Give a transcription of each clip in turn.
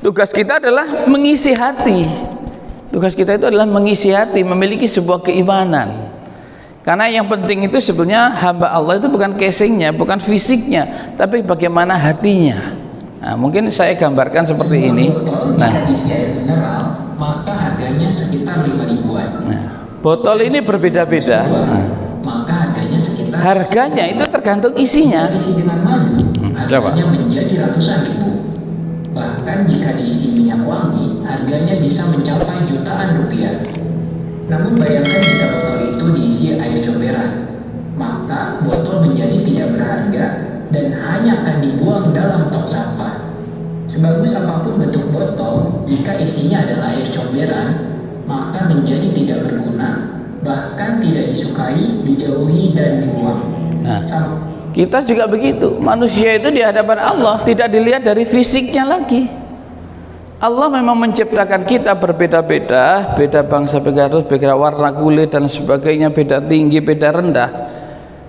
Tugas kita adalah mengisi hati. Tugas kita itu adalah mengisi hati, memiliki sebuah keimanan. Karena yang penting itu sebenarnya hamba Allah itu bukan casingnya, bukan fisiknya, tapi bagaimana hatinya. Nah, mungkin saya gambarkan seperti ini. Nah, maka harganya sekitar 5 ribuan. Nah, botol ini berbeda-beda. Maka harganya sekitar. Harganya itu tergantung isinya. Diisi dengan madu, harganya menjadi ratusan ribu. Bahkan jika diisi minyak wangi, harganya bisa mencapai jutaan rupiah. Namun bayangkan jika botol itu diisi air comberan, maka botol menjadi tidak berharga dan hanya akan dibuang dalam tong sampah. Sebagus apapun bentuk botol, jika isinya adalah air comberan, maka menjadi tidak berguna, bahkan tidak disukai, dijauhi dan dibuang. Nah, kita juga begitu. Manusia itu di hadapan Allah tidak dilihat dari fisiknya lagi. Allah memang menciptakan kita berbeda-beda, beda bangsa, beda ras, beda warna kulit dan sebagainya, beda tinggi, beda rendah.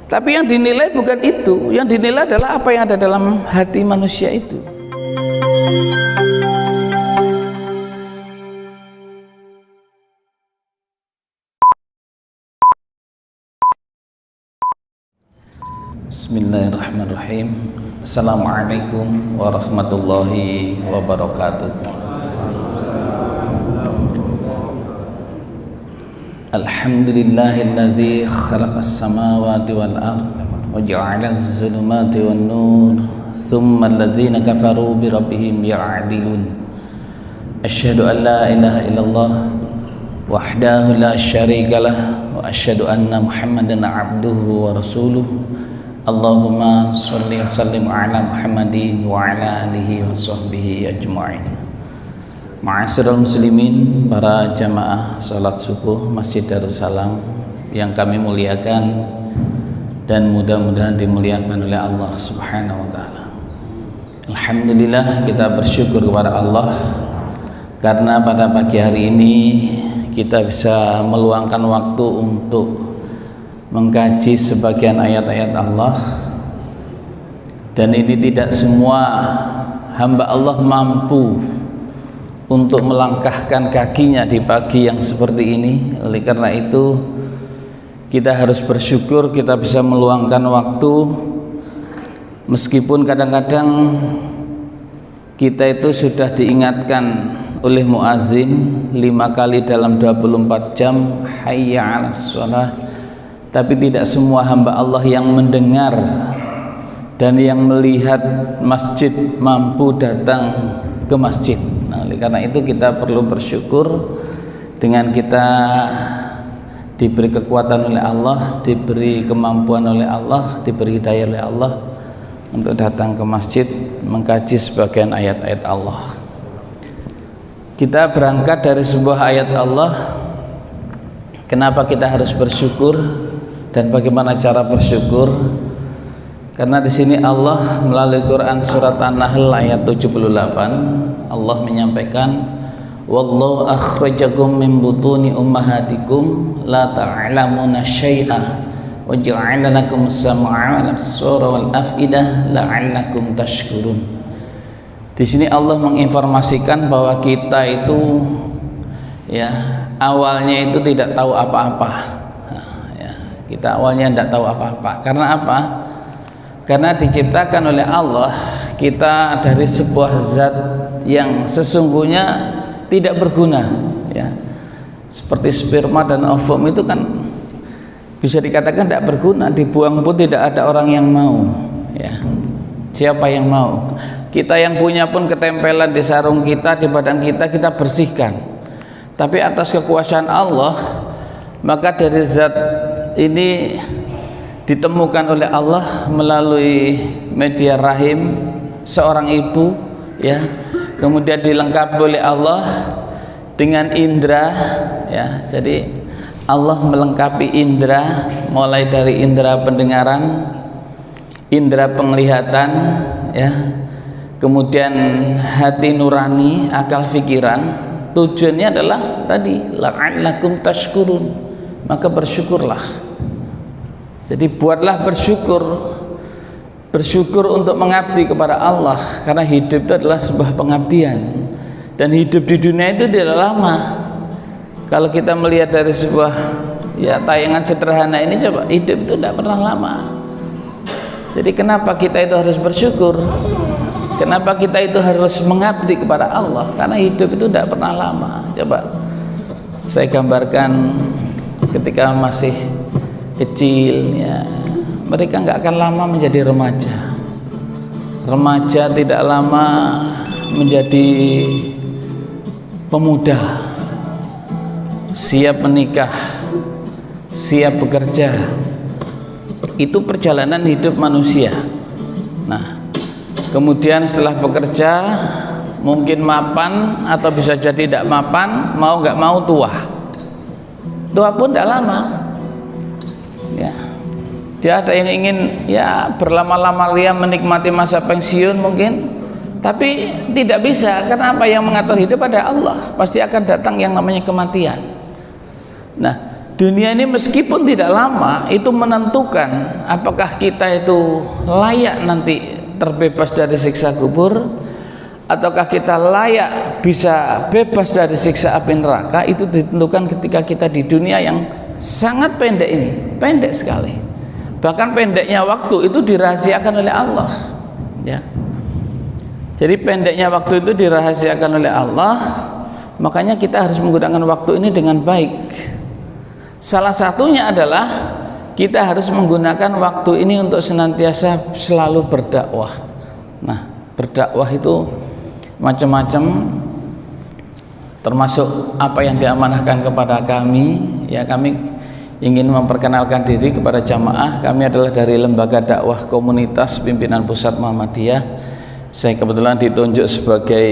Tapi yang dinilai bukan itu, yang dinilai adalah apa yang ada dalam hati manusia itu. Bismillahirrahmanirrahim. Assalamualaikum warahmatullahi wabarakatuh. Alhamdulillahilladzi khalaqas samawati wal ard wa ja'alaz zulumati wan nur thumma alladhina kafaru bi rabbihim ya'dilun. Asyhadu an la ilaha illallah wahdahu la syarikalah wa asyhadu anna Muhammadan abduhu wa rasuluh. Allahumma sholli wa sallim ala Muhammadin wa ala alihi wa sahbihi ajma'in. Ma'asyiral muslimin, para jamaah salat subuh Masjid Darussalam yang kami muliakan dan mudah-mudahan dimuliakan oleh Allah Subhanahu wa taala. Alhamdulillah, kita bersyukur kepada Allah karena pada pagi hari ini kita bisa meluangkan waktu untuk mengkaji sebagian ayat-ayat Allah, dan ini tidak semua hamba Allah mampu untuk melangkahkan kakinya di pagi yang seperti ini. Oleh karena itu kita harus bersyukur kita bisa meluangkan waktu, meskipun kadang-kadang kita itu sudah diingatkan oleh muazin 5 kali dalam 24 jam, hayya 'alas shalah, tapi tidak semua hamba Allah yang mendengar dan yang melihat masjid mampu datang ke masjid. Nah, oleh karena itu kita perlu bersyukur dengan kita diberi kekuatan oleh Allah, diberi kemampuan oleh Allah, diberi hidayah oleh Allah untuk datang ke masjid mengkaji sebagian ayat-ayat Allah. Kita berangkat dari sebuah ayat Allah. Kenapa kita harus bersyukur dan bagaimana cara bersyukur? Karena di sini Allah melalui Quran surat An-Nahl ayat 78, Allah menyampaikan, wallahu akhrajakum min butuni ummahatikum la ta'lamuna syai'a wa ja'ala lakum as-sam'a wal absara wal af'idah la'allakum tashkurun. Di sini Allah menginformasikan bahwa kita itu ya awalnya itu tidak tahu apa-apa. Kita awalnya tidak tahu apa-apa. Karena apa? Karena diciptakan oleh Allah kita dari sebuah zat yang sesungguhnya tidak berguna, ya. Seperti sperma dan ovum itu kan bisa dikatakan tidak berguna, dibuang pun tidak ada orang yang mau, ya. Siapa yang mau? Kita yang punya pun ketempelan di sarung kita, di badan kita, kita bersihkan. Tapi atas kekuasaan Allah, maka dari zat ini ditemukan oleh Allah melalui media rahim seorang ibu, ya, kemudian dilengkapi oleh Allah dengan indera, ya. Jadi Allah melengkapi indera, mulai dari indera pendengaran, indera penglihatan, ya, kemudian hati nurani, akal pikiran. Tujuannya adalah tadi la'allakum tashkurun, maka bersyukurlah. Jadi buatlah bersyukur untuk mengabdi kepada Allah, karena hidup itu adalah sebuah pengabdian. Dan hidup di dunia itu tidak lama. Kalau kita melihat dari sebuah tayangan sederhana ini, coba, hidup itu tidak pernah lama. Jadi kenapa kita itu harus bersyukur? Kenapa kita itu harus mengabdi kepada Allah? Karena hidup itu tidak pernah lama. Coba saya gambarkan ketika masih kecil, mereka nggak akan lama menjadi remaja. Remaja tidak lama menjadi pemuda, siap menikah, siap bekerja. Itu perjalanan hidup manusia. Nah, kemudian setelah bekerja mungkin mapan atau bisa jadi tidak mapan, mau nggak mau tua. Tua pun tidak lama. Dia ada yang ingin berlama-lama menikmati masa pensiun mungkin, tapi tidak bisa. Karena apa? Yang mengatur hidup ada Allah. Pasti akan datang yang namanya kematian. Nah, dunia ini meskipun tidak lama, itu menentukan apakah kita itu layak nanti terbebas dari siksa kubur, ataukah kita layak bisa bebas dari siksa api neraka. Itu ditentukan ketika kita di dunia yang sangat pendek ini, pendek sekali. Bahkan pendeknya waktu itu dirahasiakan oleh Allah, Jadi pendeknya waktu itu dirahasiakan oleh Allah, makanya kita harus menggunakan waktu ini dengan baik. Salah satunya adalah kita harus menggunakan waktu ini untuk senantiasa selalu berdakwah. Nah, berdakwah itu macam-macam, termasuk apa yang diamanahkan kepada kami. Kami ingin memperkenalkan diri kepada jamaah. Kami adalah dari Lembaga Dakwah Komunitas Pimpinan Pusat Muhammadiyah. Saya kebetulan ditunjuk sebagai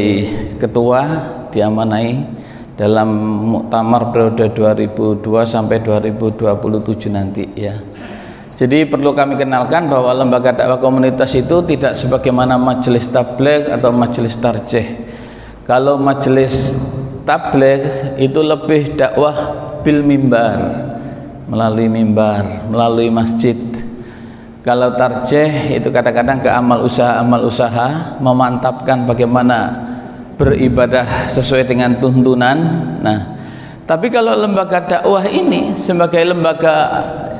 ketua, diamanai dalam muktamar periode 2002 sampai 2027 nanti, Jadi perlu kami kenalkan bahwa Lembaga Dakwah Komunitas itu tidak sebagaimana majelis tabligh atau majelis tarjih. Kalau majelis tabligh itu lebih dakwah bil mimbar, melalui mimbar, melalui masjid. Kalau tarjih itu kadang-kadang ke amal usaha, memantapkan bagaimana beribadah sesuai dengan tuntunan. Nah, tapi kalau lembaga dakwah ini sebagai lembaga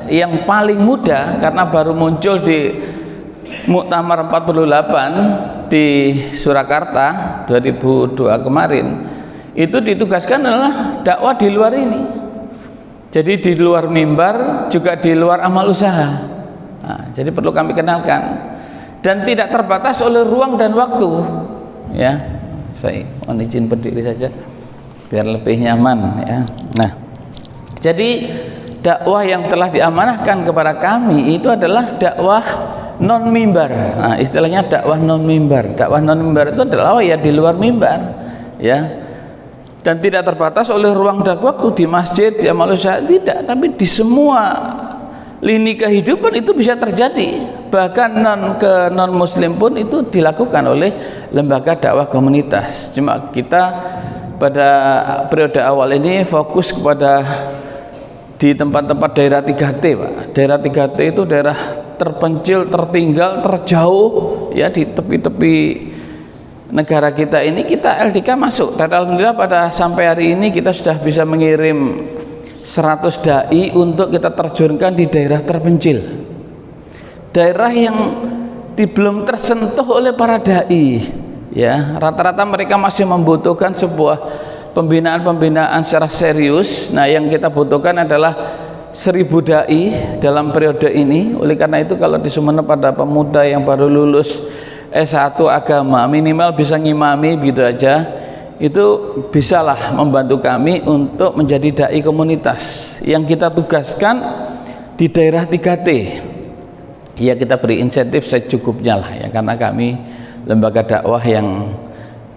yang paling muda, karena baru muncul di Muktamar 48 di Surakarta 2002 kemarin, itu ditugaskan adalah dakwah di luar ini. Jadi di luar mimbar, juga di luar amal usaha. Nah, jadi perlu kami kenalkan, dan tidak terbatas oleh ruang dan waktu. Saya mohon izin berdiri saja biar lebih nyaman. Nah, jadi dakwah yang telah diamanahkan kepada kami itu adalah dakwah non mimbar. Nah, istilahnya dakwah non mimbar. Dakwah non mimbar itu adalah di luar mimbar, dan tidak terbatas oleh ruang dan waktu di masjid, di amal usaha, tidak, tapi di semua lini kehidupan itu bisa terjadi. Bahkan non muslim pun itu dilakukan oleh lembaga dakwah komunitas. Cuma kita pada periode awal ini fokus kepada di tempat-tempat daerah 3T, Pak. Daerah 3T itu daerah terpencil, tertinggal, terjauh, di tepi-tepi negara kita ini. Kita LDK masuk, dan alhamdulillah pada sampai hari ini kita sudah bisa mengirim 100 dai untuk kita terjunkan di daerah terpencil, daerah yang belum tersentuh oleh para dai. Rata-rata mereka masih membutuhkan sebuah pembinaan secara serius. Nah, yang kita butuhkan adalah 1000 dai dalam periode ini. Oleh karena itu, kalau di Sumeneb pada pemuda yang baru lulus S1 agama, minimal bisa ngimami gitu aja, itu bisalah membantu kami untuk menjadi dai komunitas yang kita tugaskan di daerah 3T. Kita beri insentif secukupnya lah, karena kami lembaga dakwah yang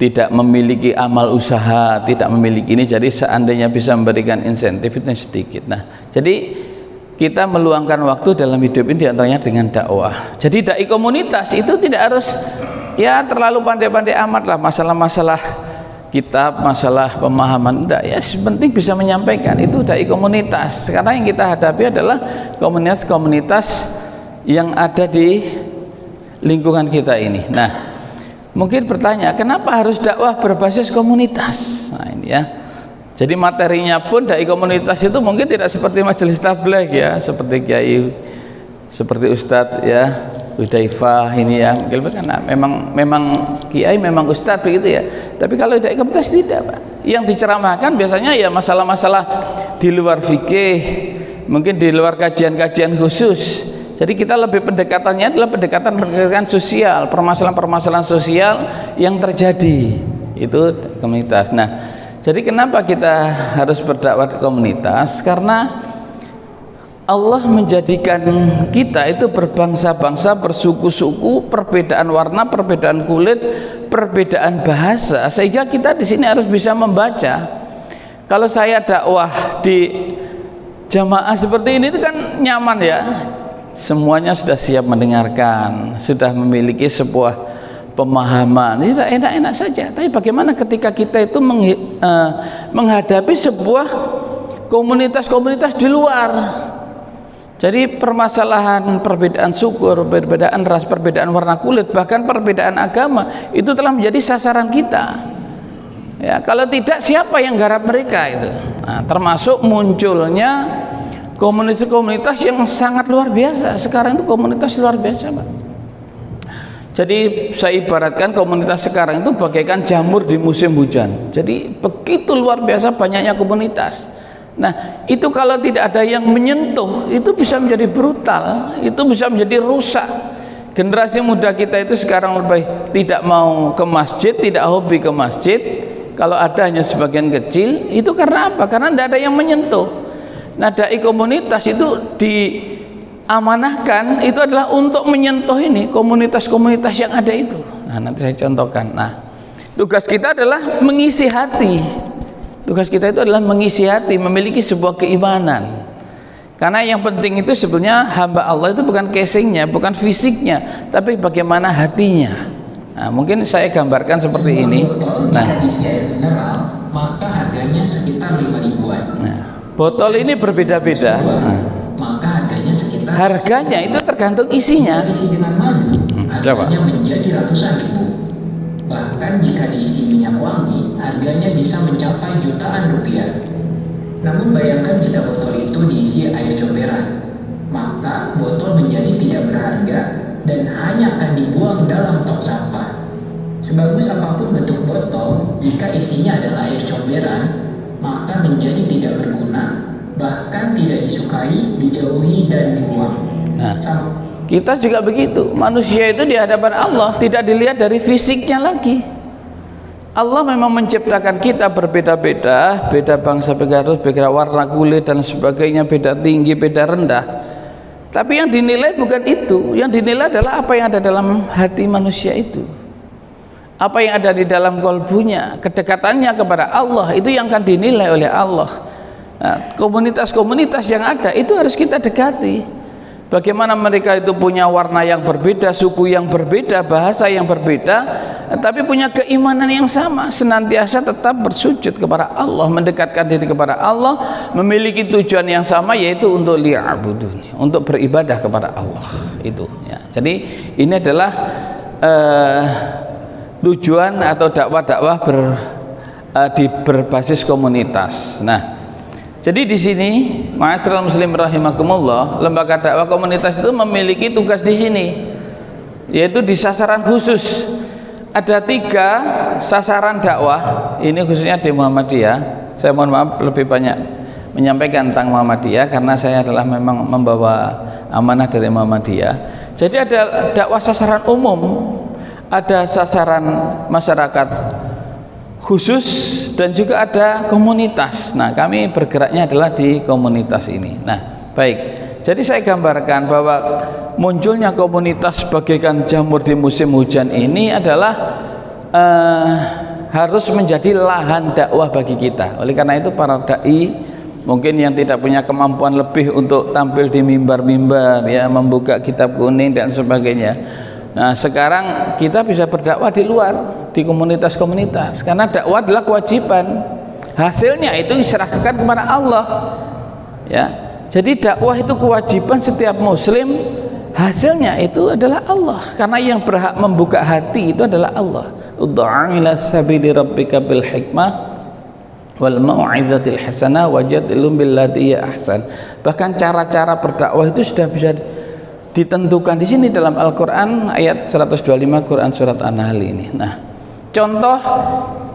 tidak memiliki amal usaha, tidak memiliki ini, jadi seandainya bisa memberikan insentif itu sedikit. Nah, jadi kita meluangkan waktu dalam hidup ini diantaranya dengan dakwah. Jadi dai komunitas itu tidak harus terlalu pandai-pandai amat lah masalah-masalah kitab, masalah pemahaman, enggak, penting bisa menyampaikan. Itu dai komunitas, karena yang kita hadapi adalah komunitas-komunitas yang ada di lingkungan kita ini. Nah, mungkin bertanya, kenapa harus dakwah berbasis komunitas? Nah ini ya. Jadi materinya pun dai komunitas itu mungkin tidak seperti majelis tabligh ya, seperti kiai, seperti ustadz ya, Hudzaifah ini ya, mungkin karena memang kiai memang ustadz begitu ya. Tapi kalau dai komunitas tidak, Pak. Yang diceramahkan biasanya ya masalah-masalah di luar fikih, mungkin di luar kajian-kajian khusus. Jadi kita lebih pendekatannya adalah pendekatan sosial, permasalahan-permasalahan sosial yang terjadi itu komunitas. Nah, jadi kenapa kita harus berdakwah di komunitas? Karena Allah menjadikan kita itu berbangsa-bangsa, bersuku-suku, perbedaan warna, perbedaan kulit, perbedaan bahasa, sehingga kita di sini harus bisa membaca. Kalau saya dakwah di jamaah seperti ini itu kan nyaman ya. Semuanya sudah siap mendengarkan, sudah memiliki sebuah pemahaman, sudah enak-enak saja. Tapi bagaimana ketika kita itu menghadapi sebuah komunitas-komunitas di luar? Jadi permasalahan perbedaan suku, perbedaan ras, perbedaan warna kulit, bahkan perbedaan agama itu telah menjadi sasaran kita. Ya, kalau tidak siapa yang garap mereka itu? Nah, termasuk munculnya komunitas-komunitas yang sangat luar biasa. Sekarang itu komunitas luar biasa, Pak. Jadi saya ibaratkan komunitas sekarang itu bagaikan jamur di musim hujan. Jadi begitu luar biasa banyaknya komunitas. Nah, itu kalau tidak ada yang menyentuh, itu bisa menjadi brutal, itu bisa menjadi rusak. Generasi muda kita itu sekarang lebih tidak mau ke masjid, tidak hobi ke masjid. Kalau ada hanya sebagian kecil, itu karena apa? Karena tidak ada yang menyentuh. Nah, dai komunitas itu diamanahkan itu adalah untuk menyentuh ini komunitas-komunitas yang ada itu. Nah, nanti saya contohkan. Nah, tugas kita adalah mengisi hati. Tugas kita itu adalah mengisi hati, memiliki sebuah keimanan. Karena yang penting itu sebenarnya hamba Allah itu bukan casingnya, bukan fisiknya, tapi bagaimana hatinya. Nah, mungkin saya gambarkan seperti ini. Nah, maka harganya sekitar 5 ribuan. Nah, botol ini berbeda-beda. Maka harganya itu tergantung isinya. Diisi dengan madu, harganya menjadi ratusan ribu. Bahkan jika diisi minyak wangi, harganya bisa mencapai jutaan rupiah. Namun bayangkan jika botol itu diisi air comberan, maka botol menjadi tidak berharga dan hanya akan dibuang dalam tong sampah. Sebagus apapun bentuk botol, jika isinya adalah air comberan, maka menjadi tidak berguna, bahkan tidak disukai, dijauhi dan dibuang. Nah, kita juga begitu. Manusia itu di hadapan Allah tidak dilihat dari fisiknya lagi. Allah memang menciptakan kita berbeda-beda, beda bangsa, beda ras, beda warna kulit dan sebagainya, beda tinggi, beda rendah. Tapi yang dinilai bukan itu. Yang dinilai adalah apa yang ada dalam hati manusia itu, apa yang ada di dalam kalbunya, kedekatannya kepada Allah, itu yang akan dinilai oleh Allah. Nah, komunitas-komunitas yang ada itu harus kita dekati. Bagaimana mereka itu punya warna yang berbeda, suku yang berbeda, bahasa yang berbeda, tapi punya keimanan yang sama, senantiasa tetap bersujud kepada Allah, mendekatkan diri kepada Allah, memiliki tujuan yang sama, yaitu untuk liya'buduni, untuk beribadah kepada Allah. Itu ya. Jadi ini adalah tujuan atau dakwah-dakwah berbasis komunitas. Nah, jadi di sini, ma'asyiral muslim rahimakumullah, lembaga dakwah komunitas itu memiliki tugas di sini, yaitu di sasaran khusus. Ada 3 sasaran dakwah. Ini khususnya di Muhammadiyah. Saya mohon maaf lebih banyak menyampaikan tentang Muhammadiyah karena saya adalah memang membawa amanah dari Muhammadiyah. Jadi ada dakwah sasaran umum, ada sasaran masyarakat khusus, dan juga ada komunitas. Nah, kami bergeraknya adalah di komunitas ini. Nah, baik. Jadi saya gambarkan bahwa munculnya komunitas bagaikan jamur di musim hujan ini adalah harus menjadi lahan dakwah bagi kita. Oleh karena itu para dai mungkin yang tidak punya kemampuan lebih untuk tampil di mimbar-mimbar ya, membuka kitab kuning dan sebagainya. Nah, sekarang kita bisa berdakwah di luar, di komunitas-komunitas, karena dakwah adalah kewajiban. Hasilnya itu diserahkan kepada Allah. Ya. Jadi dakwah itu kewajiban setiap muslim hasilnya itu adalah Allah, karena yang berhak membuka hati itu adalah Allah. Ud'a ila sabili rabbika bil hikmah wal mau'izatil hasanah wajadilhum billati hiya ahsan. Bahkan cara-cara berdakwah itu sudah bisa ditentukan di sini dalam Al-Qur'an ayat 125 Quran surat An-Nahl ini. Nah, contoh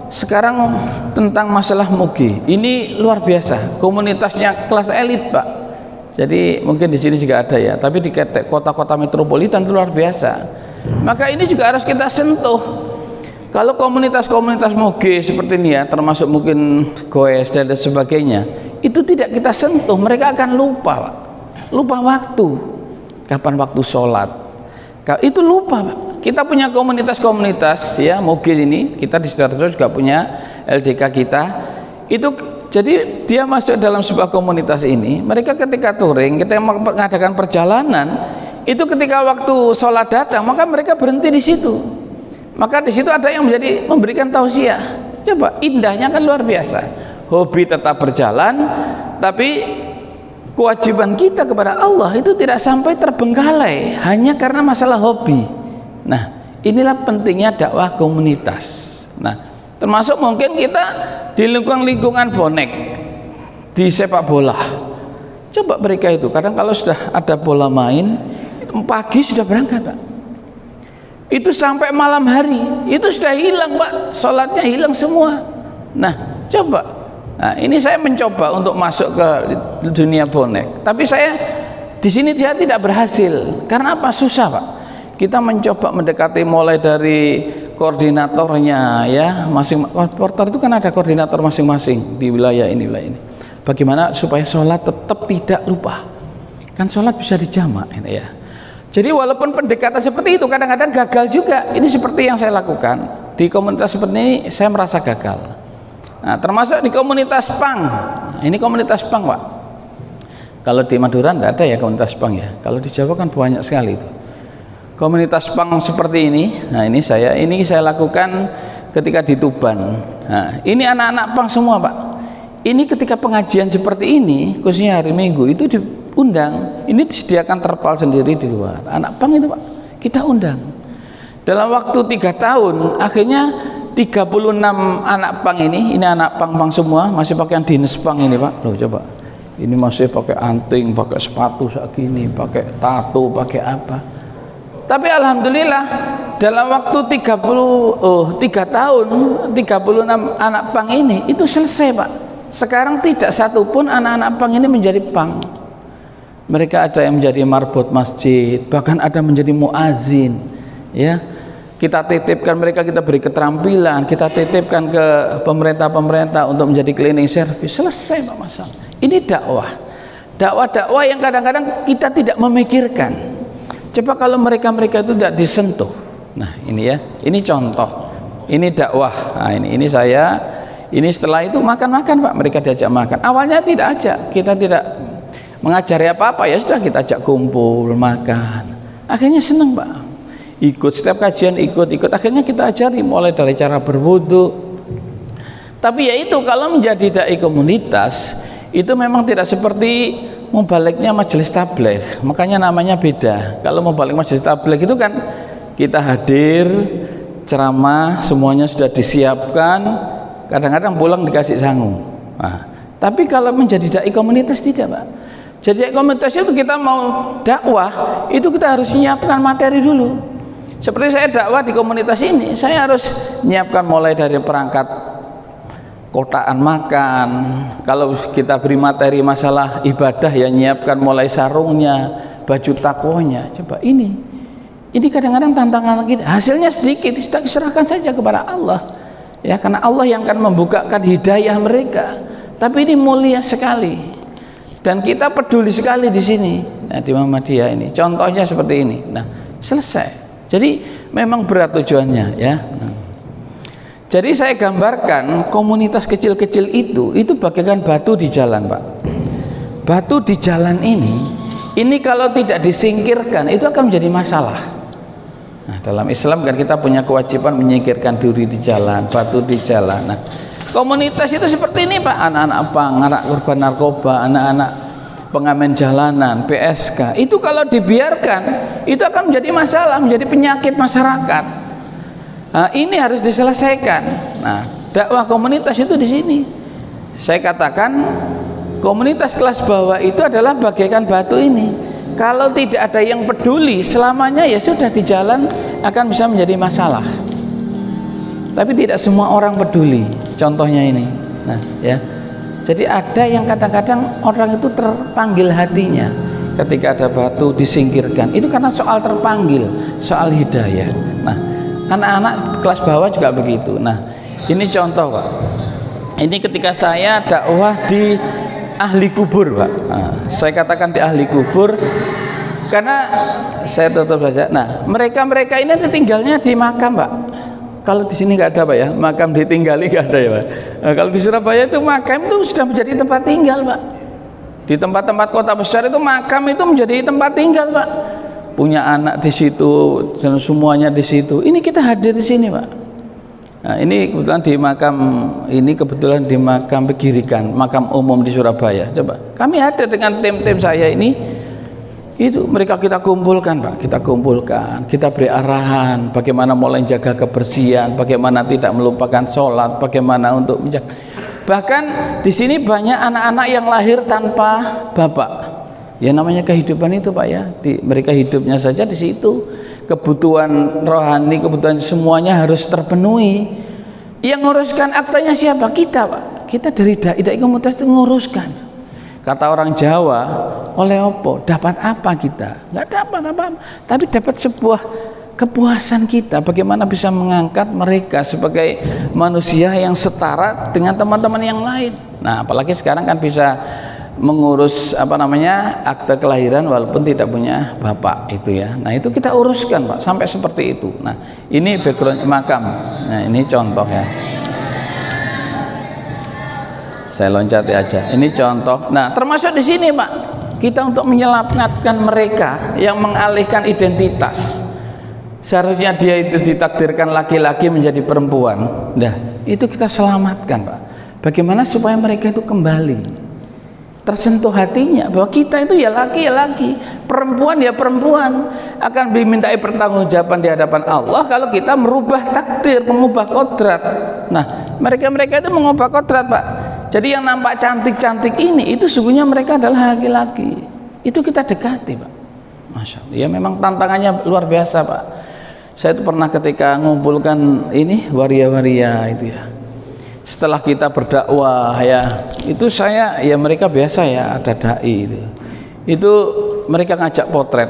sekarang tentang masalah MUGI ini luar biasa, komunitasnya kelas elit, Pak. Jadi mungkin di sini juga ada ya, tapi di kota-kota metropolitan itu luar biasa. Maka ini juga harus kita sentuh. Kalau komunitas-komunitas MUGI seperti ini ya, termasuk mungkin goes dan sebagainya, itu tidak kita sentuh, mereka akan lupa, Pak. Lupa waktu, kapan waktu sholat, itu lupa, Pak. Kita punya komunitas-komunitas ya, MUGI ini, kita di Sidoarjo juga punya LDK kita. Itu jadi dia masuk dalam sebuah komunitas ini, mereka ketika touring, kita mengadakan perjalanan, itu ketika waktu sholat datang, maka mereka berhenti di situ. Maka di situ ada yang memberikan tausiah. Coba, indahnya kan luar biasa. Hobi tetap berjalan, tapi kewajiban kita kepada Allah itu tidak sampai terbengkalai hanya karena masalah hobi. Nah, inilah pentingnya dakwah komunitas. Nah, termasuk mungkin kita di lingkungan bonek, di sepak bola. Coba mereka itu kadang kalau sudah ada bola main, pagi sudah berangkat, Pak. Itu sampai malam hari, itu sudah hilang, Pak. Sholatnya hilang semua. Nah, coba. Nah, ini saya mencoba untuk masuk ke dunia bonek. Tapi saya di sini saya tidak berhasil. Karena apa? Susah, Pak. Kita mencoba mendekati mulai dari koordinatornya ya, porter itu kan ada koordinator masing-masing di wilayah ini, wilayah ini. Bagaimana supaya sholat tetap tidak lupa? Kan sholat bisa dijamak ini ya. Jadi walaupun pendekatan seperti itu kadang-kadang gagal juga. Ini seperti yang saya lakukan di komunitas seperti ini, saya merasa gagal. Nah, termasuk di komunitas PANG. Ini komunitas PANG, Pak. Kalau di Madura enggak ada ya komunitas PANG ya. Kalau di Jawa kan banyak sekali itu. Komunitas PANG seperti ini. Nah, ini saya lakukan ketika di Tuban. Nah, ini anak-anak PANG semua, Pak. Ini ketika pengajian seperti ini, khususnya hari Minggu itu diundang. Ini disediakan terpal sendiri di luar. Anak PANG itu, Pak, kita undang. Dalam waktu 3 tahun, akhirnya 36 anak PANG ini anak PANG semua, masih pakai yang dinas PANG ini, Pak. Loh, coba. Ini masih pakai anting, pakai sepatu segini, pakai tato, pakai apa. Tapi alhamdulillah dalam waktu 3 tahun 36 anak PANG ini itu selesai, Pak. Sekarang tidak satupun anak-anak PANG ini menjadi PANG. Mereka ada yang menjadi marbot masjid, bahkan ada menjadi muazin ya. Kita titipkan mereka, kita beri keterampilan, kita titipkan ke pemerintah-pemerintah untuk menjadi cleaning service. Selesai, Pak, masalah. Ini dakwah yang kadang-kadang kita tidak memikirkan. Coba kalau mereka itu tidak disentuh. Nah, ini ya, ini contoh. Ini dakwah. Nah, ini saya. Ini setelah itu makan-makan, Pak. Mereka diajak makan. Awalnya tidak ajak, kita tidak mengajari apa-apa, ya sudah kita ajak kumpul makan. Akhirnya senang, Pak. Ikut setiap kajian, ikut. Akhirnya kita ajari mulai dari cara berwudu. Tapi ya itu, kalau menjadi dai komunitas itu memang tidak seperti mubaliknya majelis tabligh. Makanya namanya beda. Kalau mubalik majelis tabligh itu kan kita hadir, ceramah, semuanya sudah disiapkan, kadang-kadang pulang dikasih sangu. Nah, tapi kalau menjadi dai komunitas tidak, Pak. Jadi komunitas itu kita mau dakwah, itu kita harus menyiapkan materi dulu. Seperti saya dakwah di komunitas ini, saya harus menyiapkan mulai dari perangkat kotaan makan. Kalau kita beri materi masalah ibadah, ya nyiapkan mulai sarungnya, baju takonya. Coba ini kadang-kadang tantangan kita. Hasilnya sedikit, kita serahkan saja kepada Allah. Ya, karena Allah yang akan membukakan hidayah mereka. Tapi ini mulia sekali. Dan kita peduli sekali di sini. Nah, di Muhammadiyah ini contohnya seperti ini. Nah, selesai. Jadi memang berat tujuannya ya. Nah, jadi saya gambarkan komunitas kecil-kecil itu bagaikan batu di jalan, Pak. Batu di jalan ini kalau tidak disingkirkan itu akan menjadi masalah. Nah, dalam Islam kan kita punya kewajiban menyingkirkan duri di jalan, batu di jalan. Nah, komunitas itu seperti ini, Pak. Anak-anak PANG, anak korban narkoba, anak-anak pengamen jalanan, PSK, itu kalau dibiarkan itu akan menjadi masalah, menjadi penyakit masyarakat. Nah, ini harus diselesaikan. Nah, dakwah komunitas itu di sini. Saya katakan komunitas kelas bawah itu adalah bagaikan batu ini. Kalau tidak ada yang peduli, selamanya ya sudah di jalan akan bisa menjadi masalah. Tapi tidak semua orang peduli. Contohnya ini. Nah, ya. Jadi ada yang kadang-kadang orang itu terpanggil hatinya ketika ada batu disingkirkan. Itu karena soal terpanggil, soal hidayah. Nah, anak-anak kelas bawah juga begitu. Nah, ini contoh, Pak. Ini ketika saya dakwah di ahli kubur, Pak. Nah, saya katakan di ahli kubur karena saya tutup saja. Nah, mereka ini tinggalnya di makam, Pak. Kalau di sini nggak ada, Pak, ya, makam ditinggali nggak ada, ya, Pak. Nah, kalau di Surabaya itu makam itu sudah menjadi tempat tinggal, Pak. Di tempat-tempat kota besar itu makam itu menjadi tempat tinggal, Pak. Punya anak di situ dan semuanya di situ. Ini kita hadir di sini, Pak. Nah, ini kebetulan di makam Pegirikan, makam umum di Surabaya. Coba kami hadir dengan tim-tim saya ini. Itu mereka kita kumpulkan, Pak. Kita beri arahan bagaimana mulai jaga kebersihan, bagaimana tidak melupakan sholat, bagaimana untuk menjaga. Bahkan di sini banyak anak-anak yang lahir tanpa bapak. Ya namanya kehidupan itu, Pak, ya. Mereka hidupnya saja di situ. Kebutuhan rohani, kebutuhan semuanya harus terpenuhi. Yang nguruskan aktanya siapa? Kita, Pak. Kita dari dai komunitas itu nguruskan. Kata orang Jawa, oleh opo, dapat apa kita? Nggak dapat apa-apa, tapi dapat sebuah kepuasan kita. Bagaimana bisa mengangkat mereka sebagai manusia yang setara dengan teman-teman yang lain. Nah, apalagi sekarang kan bisa mengurus akte kelahiran walaupun tidak punya bapak itu, ya. Nah, itu kita uruskan, Pak, sampai seperti itu. Nah, ini background makam. Nah, ini contoh, ya. Saya loncat aja. Ini contoh. Nah, termasuk di sini, Pak, kita untuk menyelamatkan mereka yang mengalihkan identitas. Seharusnya dia itu ditakdirkan laki-laki menjadi perempuan. Nah, itu kita selamatkan, Pak. Bagaimana supaya mereka itu kembali tersentuh hatinya bahwa kita itu ya laki, perempuan ya perempuan, akan dimintai pertanggungjawaban di hadapan Allah kalau kita merubah takdir, mengubah kodrat. Nah, mereka itu mengubah kodrat, Pak. Jadi yang nampak cantik-cantik ini itu sesungguhnya mereka adalah laki-laki. Itu kita dekati, Pak. Masya Allah. Ya memang tantangannya luar biasa, Pak. Saya itu pernah ketika ngumpulkan ini waria-waria itu, ya. Setelah kita berdakwah, ya, itu saya, ya mereka biasa, ya, ada dai itu. Itu mereka ngajak potret.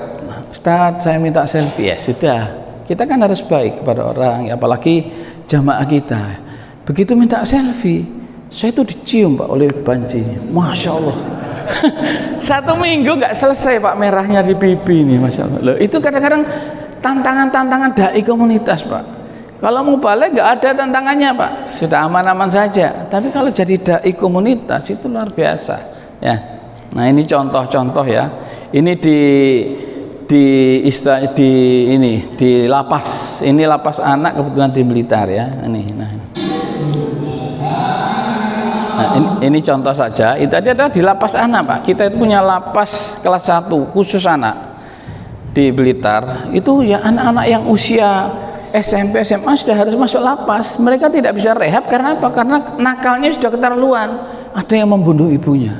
Ustaz, saya minta selfie. Ya sudah. Kita kan harus baik kepada orang, ya, apalagi jamaah kita. Begitu minta selfie, saya itu dicium, Pak, oleh bancinya. Masya Allah. 1 minggu nggak selesai, Pak, merahnya di pipi ini, Masya Allah. Loh, itu kadang-kadang tantangan dai komunitas, Pak. Kalau mau balik nggak ada tantangannya, Pak. Sudah aman-aman saja. Tapi kalau jadi dai komunitas itu luar biasa, ya. Nah, ini contoh-contoh, ya. Ini di lapas. Ini lapas anak kebetulan di Blitar, ya. Nah, ini contoh saja. Itu tadi adalah di lapas anak, Pak. Kita itu punya lapas kelas 1 khusus anak di Blitar. Itu ya anak-anak yang usia SMP, SMA sudah harus masuk lapas. Mereka tidak bisa rehab karena apa? Karena nakalnya sudah keterlaluan. Ada yang membunuh ibunya,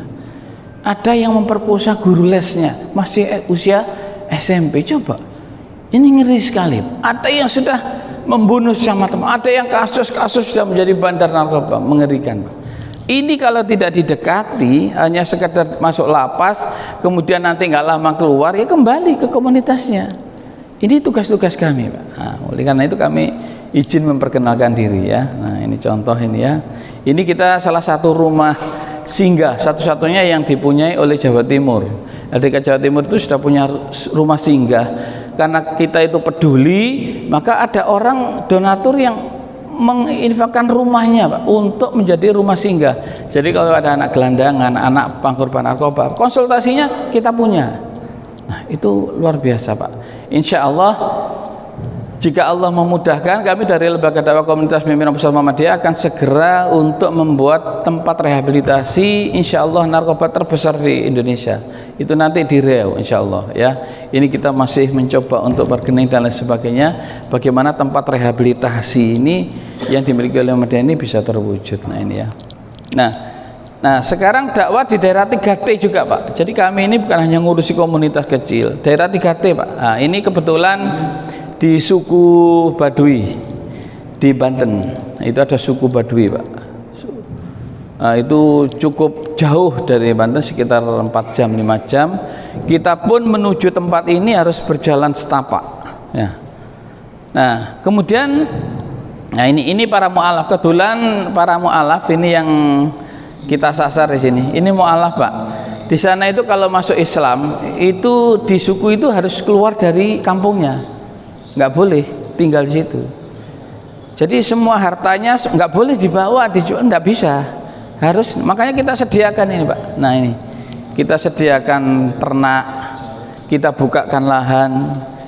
ada yang memperkosa guru lesnya, masih usia SMP. Coba, ini ngeri sekali. Ada yang sudah membunuh sama teman, ada yang kasus-kasus sudah menjadi bandar narkoba. Mengerikan, Pak. Ini kalau tidak didekati, hanya sekedar masuk lapas, kemudian nanti nggak lama keluar, ya kembali ke komunitasnya. Ini tugas-tugas kami, Pak. Nah, oleh karena itu kami izin memperkenalkan diri, ya. Nah, ini contoh ini, ya. Ini kita salah satu rumah singgah, satu-satunya yang dipunyai oleh Jawa Timur. LDK Jawa Timur itu sudah punya rumah singgah. Karena kita itu peduli, maka ada orang donatur yang menginfakkan rumahnya, Pak, untuk menjadi rumah singgah. Jadi kalau ada anak gelandangan, anak pengkorban narkoba, konsultasinya kita punya. Nah, itu luar biasa, Pak. Insya Allah Jika Allah memudahkan, kami dari Lembaga Dakwah Komunitas Pimpinan Pusat Muhammadiyah akan segera untuk membuat tempat rehabilitasi insya Allah narkoba terbesar di Indonesia. Itu nanti di Riau insya Allah ya. Ini kita masih mencoba untuk bergening dan lain sebagainya. Bagaimana tempat rehabilitasi ini yang dimiliki oleh Muhammadiyah ini bisa terwujud. Nah ini ya. Nah sekarang dakwah di daerah 3T juga Pak. Jadi kami ini bukan hanya ngurusi komunitas kecil. Daerah 3T Pak. Nah, ini kebetulan di suku Baduy di Banten. Nah, itu ada suku Baduy Pak. Nah, itu cukup jauh dari Banten, sekitar 4 jam 5 jam. Kita pun menuju tempat ini harus berjalan setapak ya. Nah kemudian ini para mu'alaf. Kebetulan para mu'alaf ini yang kita sasar di sini. Ini mu'alaf Pak. Di sana itu kalau masuk Islam itu di suku itu harus keluar dari kampungnya, nggak boleh tinggal di situ. Jadi semua hartanya nggak boleh dibawa, dijual, nggak bisa. Harus, makanya kita sediakan ini Pak. Nah ini kita sediakan ternak, kita bukakan lahan.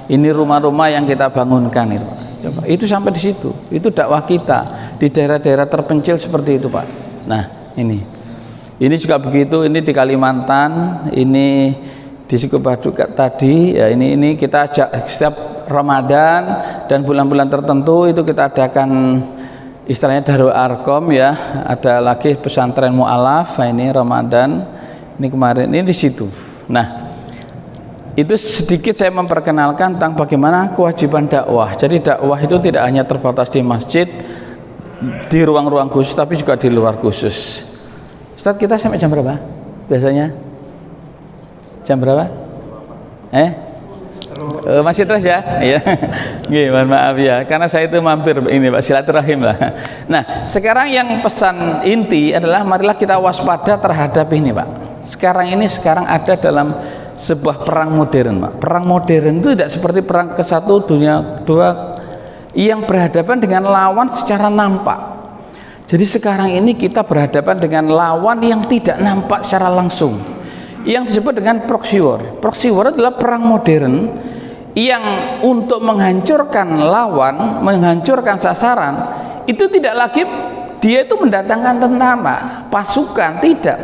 Ini rumah-rumah yang kita bangunkan itu Pak. Coba itu sampai di situ. Itu dakwah kita di daerah-daerah terpencil seperti itu Pak. Nah ini juga begitu. Ini di Kalimantan, ini di suku Baduy tadi ya. Ini kita ajak setiap Ramadan dan bulan-bulan tertentu itu kita adakan istilahnya Darul Arkom ya. Ada lagi pesantren mu'alaf. Nah, ini Ramadan, ini kemarin ini di situ. Nah itu sedikit saya memperkenalkan tentang bagaimana kewajiban dakwah. Jadi dakwah itu tidak hanya terbatas di masjid, di ruang-ruang khusus, tapi juga di luar khusus. Ustaz, kita sampai jam berapa biasanya? Jam berapa? Masih terus ya? Iya. Mohon maaf ya, karena saya itu mampir ini Pak, silaturahim lah. Nah, sekarang yang pesan inti adalah marilah kita waspada terhadap ini Pak. Sekarang ada dalam sebuah perang modern Pak. Perang modern itu tidak seperti perang ke-1 dunia kedua yang berhadapan dengan lawan secara nampak. Jadi sekarang ini kita berhadapan dengan lawan yang tidak nampak secara langsung, yang disebut dengan proxy war. Proxy war adalah perang modern yang untuk menghancurkan lawan, menghancurkan sasaran, itu tidak lagi dia itu mendatangkan tentara, pasukan, tidak,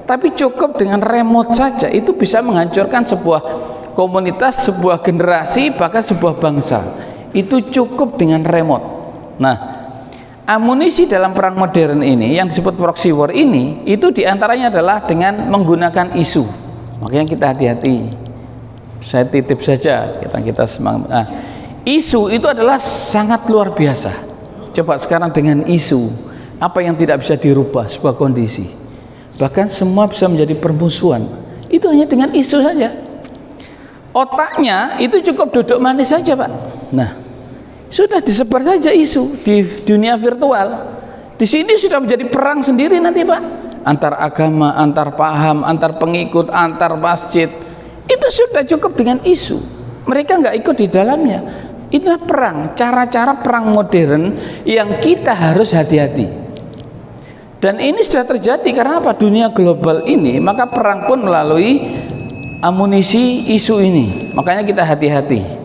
tapi cukup dengan remote saja itu bisa menghancurkan sebuah komunitas, sebuah generasi, bahkan sebuah bangsa. Itu cukup dengan remote. Nah, amunisi dalam perang modern ini yang disebut proxy war ini itu diantaranya adalah dengan menggunakan isu. Makanya kita hati-hati. Saya titip saja kita semangat. Nah, isu itu adalah sangat luar biasa. Coba sekarang dengan isu apa yang tidak bisa dirubah sebuah kondisi, bahkan semua bisa menjadi permusuhan. Itu hanya dengan isu saja. Otaknya itu cukup duduk manis saja Pak. Nah, sudah disebar saja isu di dunia virtual. Di sini sudah menjadi perang sendiri nanti Pak, antar agama, antar paham, antar pengikut, antar masjid. Itu sudah cukup dengan isu. Mereka nggak ikut di dalamnya. Itulah perang, cara-cara perang modern yang kita harus hati-hati. Dan ini sudah terjadi karena apa? Dunia global ini, maka perang pun melalui amunisi isu ini. Makanya kita hati-hati.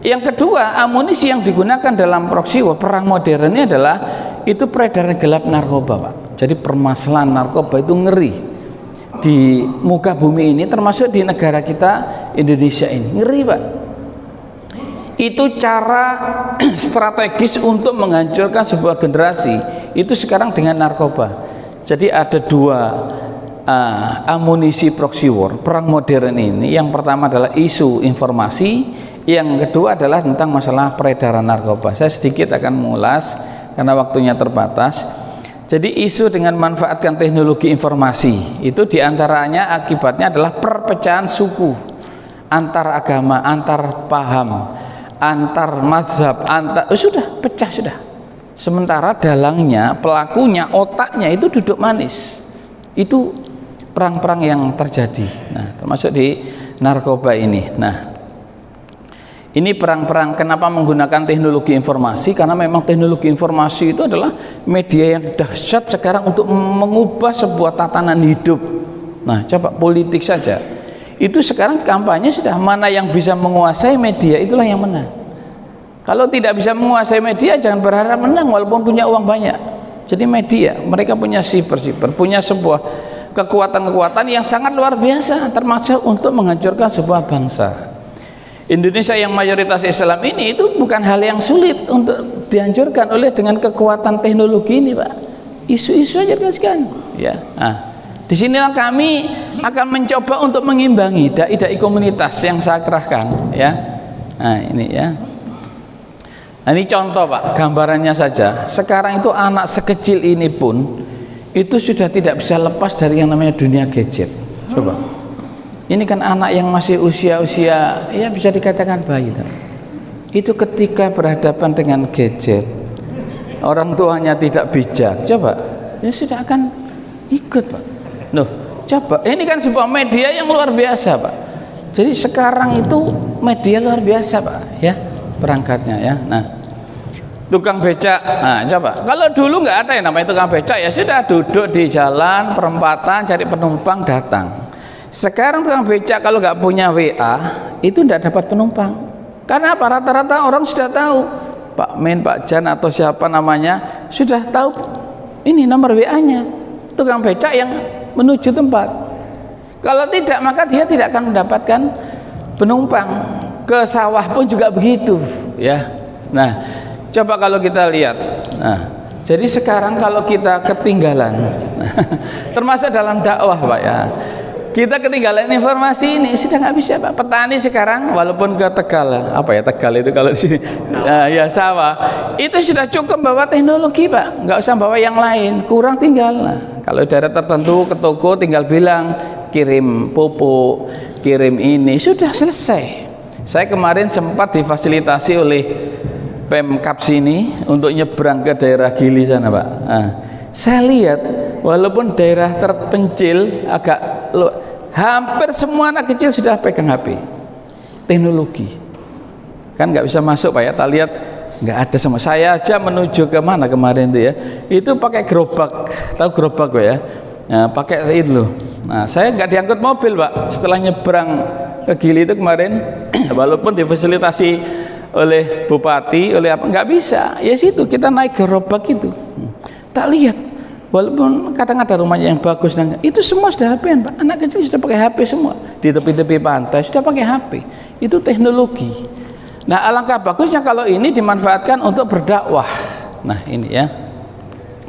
Yang kedua, amunisi yang digunakan dalam proxy war perang modern ini adalah itu peredaran gelap narkoba Pak. Jadi permasalahan narkoba itu ngeri di muka bumi ini, termasuk di negara kita Indonesia ini, ngeri Pak. Itu cara strategis untuk menghancurkan sebuah generasi itu sekarang dengan narkoba. Jadi ada dua amunisi proxy war perang modern ini. Yang pertama adalah isu informasi, yang kedua adalah tentang masalah peredaran narkoba. Saya sedikit akan mengulas karena waktunya terbatas. Jadi isu dengan manfaatkan teknologi informasi itu diantaranya akibatnya adalah perpecahan suku, antar agama, antar paham, antar mazhab, sudah pecah sudah. Sementara dalangnya, pelakunya, otaknya itu duduk manis. Itu perang-perang yang terjadi. Nah, termasuk di narkoba ini. Nah, ini perang-perang. Kenapa menggunakan teknologi informasi? Karena memang teknologi informasi itu adalah media yang dahsyat sekarang untuk mengubah sebuah tatanan hidup. Nah, coba politik saja. Itu sekarang kampanye sudah mana yang bisa menguasai media itulah yang menang. Kalau tidak bisa menguasai media, jangan berharap menang walaupun punya uang banyak. Jadi media, mereka punya siper-siper, punya sebuah kekuatan-kekuatan yang sangat luar biasa, termasuk untuk menghancurkan sebuah bangsa. Indonesia yang mayoritas Islam ini itu bukan hal yang sulit untuk dihancurkan oleh dengan kekuatan teknologi ini, Pak. Isu-isu aja kan, ya. Nah, di sinilah kami akan mencoba untuk mengimbangi dai-dai komunitas yang saya kerahkan, ya. Nah, ini ya. Nah, ini contoh, Pak, gambarannya saja. Sekarang itu anak sekecil ini pun itu sudah tidak bisa lepas dari yang namanya dunia gadget. Coba. Ini kan anak yang masih usia-usia ya bisa dikatakan bayi. Itu ketika berhadapan dengan gadget, orang tuanya tidak bijak, coba, ya sudah akan ikut, Pak. Loh, coba, ini kan sebuah media yang luar biasa, Pak. Jadi sekarang itu media luar biasa, Pak, ya, perangkatnya, ya. Nah, tukang becak, nah coba, kalau dulu nggak ada yang namanya tukang becak, ya sudah duduk di jalan perempatan cari penumpang datang. Sekarang tukang becak kalau nggak punya WA itu nggak dapat penumpang. Karena apa? Rata-rata orang sudah tahu, Pak Men, Pak Jan atau siapa namanya sudah tahu ini nomor WA-nya tukang becak yang menuju tempat. Kalau tidak, maka dia tidak akan mendapatkan penumpang. Ke sawah pun juga begitu, ya. Nah, coba kalau kita lihat, nah, jadi sekarang kalau kita ketinggalan, termasuk dalam dakwah, Pak, ya, kita ketinggalan informasi ini sudah nggak bisa, Pak. Petani sekarang walaupun ke Tegal, apa ya Tegal itu kalau di sini, nah, ya sawah, itu sudah cukup bawa teknologi, Pak. Nggak usah bawa yang lain, kurang tinggal. Nah, kalau daerah tertentu ke toko tinggal bilang kirim pupuk, kirim ini, sudah selesai. Saya kemarin sempat difasilitasi oleh Pemkab sini untuk nyebrang ke daerah Gili sana, Pak. Nah, saya lihat walaupun daerah terpencil agak hampir semua anak kecil sudah pegang HP teknologi, kan nggak bisa masuk, Pak, ya. Tak lihat nggak ada sama saya aja menuju ke mana kemarin itu, ya, itu pakai gerobak, tahu gerobak, Pak, ya. Nah, pakai itu loh. Nah, saya nggak diangkut mobil, Pak, setelah nyebrang ke Gili itu kemarin walaupun difasilitasi oleh bupati, oleh apa, nggak bisa, ya situ kita naik gerobak itu. Tak lihat walaupun kadang ada rumahnya yang bagus dan itu semua sudah HP-an, Pak. Anak kecil sudah pakai HP semua, di tepi-tepi pantai sudah pakai HP. Itu teknologi. Nah, alangkah bagusnya kalau ini dimanfaatkan untuk berdakwah. Nah, ini ya.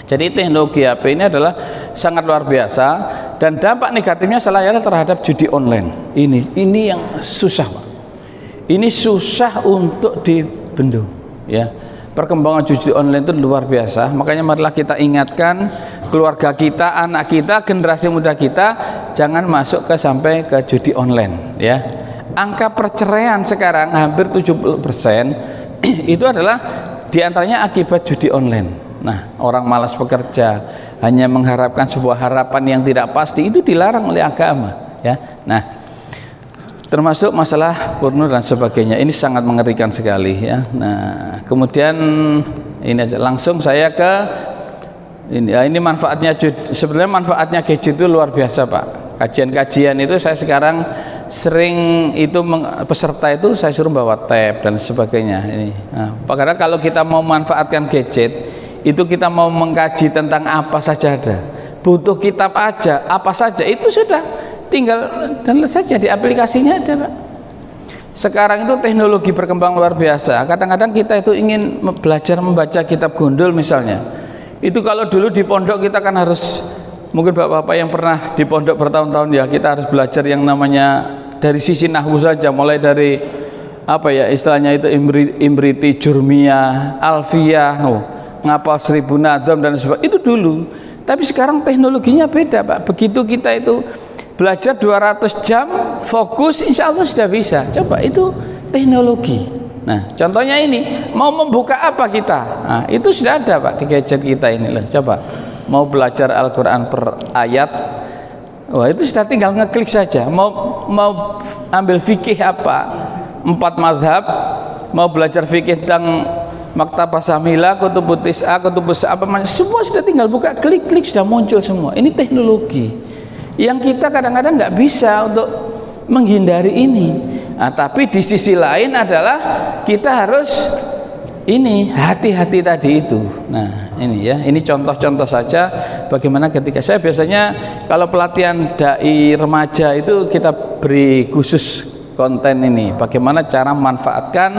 Jadi teknologi HP ini adalah sangat luar biasa, dan dampak negatifnya selalu terhadap judi online. Ini yang susah, Pak. Ini susah untuk dibendung, ya. Perkembangan judi online itu luar biasa. Makanya marilah kita ingatkan keluarga kita, anak kita, generasi muda kita jangan masuk sampai ke judi online, ya. Angka perceraian sekarang hampir 70% itu adalah diantaranya akibat judi online. Nah, orang malas bekerja, hanya mengharapkan sebuah harapan yang tidak pasti, itu dilarang oleh agama, ya. Nah, termasuk masalah porno dan sebagainya, ini sangat mengerikan sekali, ya. Nah, kemudian ini aja langsung saya ke ini, ya, ini manfaatnya sebenarnya manfaatnya gadget itu luar biasa, Pak. Kajian-kajian itu saya sekarang sering itu peserta itu saya suruh bawa tab dan sebagainya ini. Nah, karena kalau kita mau memanfaatkan gadget itu kita mau mengkaji tentang apa saja ada, butuh kitab aja, apa saja itu sudah tinggal dan saja di aplikasinya ada, Pak. Sekarang itu teknologi berkembang luar biasa. Kadang-kadang kita itu ingin belajar membaca kitab gundul misalnya. Itu kalau dulu di pondok kita kan harus, mungkin bapak-bapak yang pernah di pondok bertahun-tahun, ya, kita harus belajar yang namanya dari sisi nahwu saja, mulai dari apa ya istilahnya itu imriti, jurmiyah, alfiyah, ngapal 1000 nadam dan sebagainya, itu dulu. Tapi sekarang teknologinya beda, Pak. Begitu kita itu belajar 200 jam fokus, insya Allah sudah bisa. Coba, itu teknologi. Nah, contohnya ini mau membuka apa kita, nah, itu sudah ada, Pak, di gadget kita ini loh. Coba mau belajar Al-Quran per ayat, wah, itu sudah tinggal ngeklik saja. Mau ambil fikih apa, 4 mazhab, mau belajar fikih tentang Maktabah Samila, Kutubut Tis'a, Kutubus apa, semua sudah tinggal buka, klik-klik sudah muncul semua. Ini teknologi yang kita kadang-kadang nggak bisa untuk menghindari ini. Nah, tapi di sisi lain adalah kita harus ini hati-hati tadi itu. Nah ini ya, ini contoh-contoh saja bagaimana ketika saya biasanya kalau pelatihan dai remaja itu kita beri khusus konten ini, bagaimana cara memanfaatkan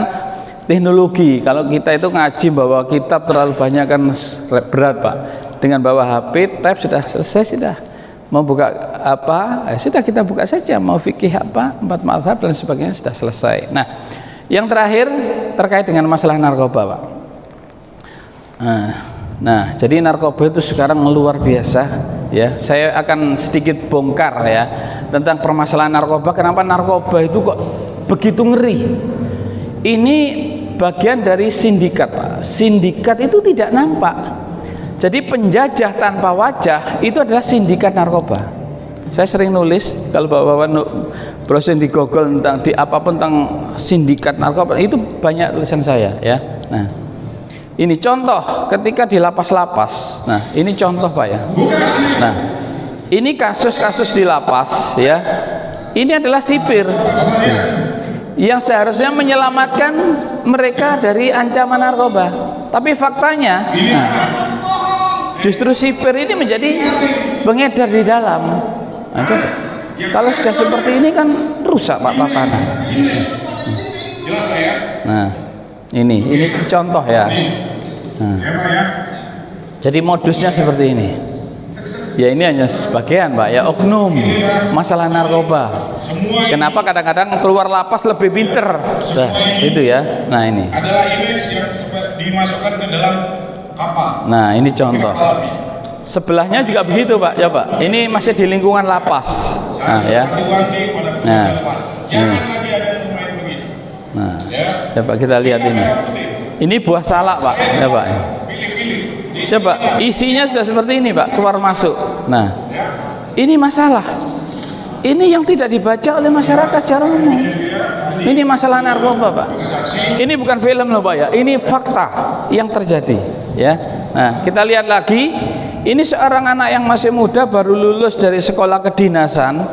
teknologi. Kalau kita itu ngaji bawa kitab terlalu banyak kan berat Pak, dengan bawa HP tab sudah selesai, sudah mau buka apa sudah kita buka saja, mau fikih apa 4 mazhab dan sebagainya sudah selesai. Nah yang terakhir terkait dengan masalah narkoba Pak. Nah jadi narkoba itu sekarang luar biasa ya. Saya akan sedikit bongkar ya tentang permasalahan narkoba. Kenapa narkoba itu kok begitu ngeri? Ini bagian dari sindikat Pak. Sindikat itu tidak nampak. Jadi penjajah tanpa wajah itu adalah sindikat narkoba. Saya sering nulis kalau bapak-bapak browsing di Google tentang di apapun tentang sindikat narkoba itu banyak tulisan saya ya. Nah ini contoh ketika di lapas-lapas. Nah ini contoh Pak ya. Nah ini kasus-kasus di lapas ya. Ini adalah sipir yang seharusnya menyelamatkan mereka dari ancaman narkoba, tapi faktanya justru sipir ini menjadi pengedar di dalam. Nah, kalau sudah seperti ini kan rusak Pak tatanan. Nah ini contoh ya. Nah, jadi modusnya seperti ini. Ya ini hanya sebagian Pak ya, oknum masalah narkoba. Kenapa kadang-kadang keluar lapas lebih pinter? Nah, itu ya. Nah ini. Adalah image yang dimasukkan ke dalam kapal. Nah ini contoh. Sebelahnya juga begitu Pak ya Pak. Ini masih di lingkungan lapas. Nah ya. Nah ya Pak kita lihat ini. Ini buah salak Pak ya Pak. Coba isinya sudah seperti ini Pak, keluar masuk. Nah ini masalah. Ini yang tidak dibaca oleh masyarakat secara umum. Ini masalah narkoba Pak. Ini bukan film loh Pak ya. Ini fakta yang terjadi ya. Nah kita lihat lagi. Ini seorang anak yang masih muda baru lulus dari sekolah kedinasan,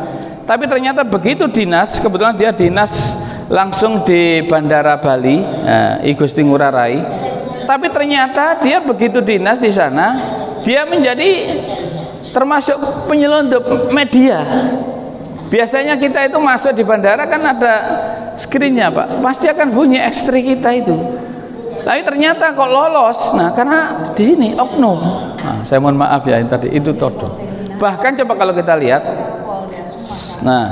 tapi ternyata begitu dinas, kebetulan dia dinas langsung di Bandara Bali, I Gusti Ngurah Rai. Tapi ternyata dia begitu dinas di sana, dia menjadi termasuk penyelundup media. Biasanya kita itu masuk di bandara kan ada screennya Pak, pasti akan bunyi ekstri kita itu. Tapi ternyata kok lolos, nah karena di sini oknum. Nah, saya mohon maaf ya tadi itu todong. Bahkan coba kalau kita lihat, nah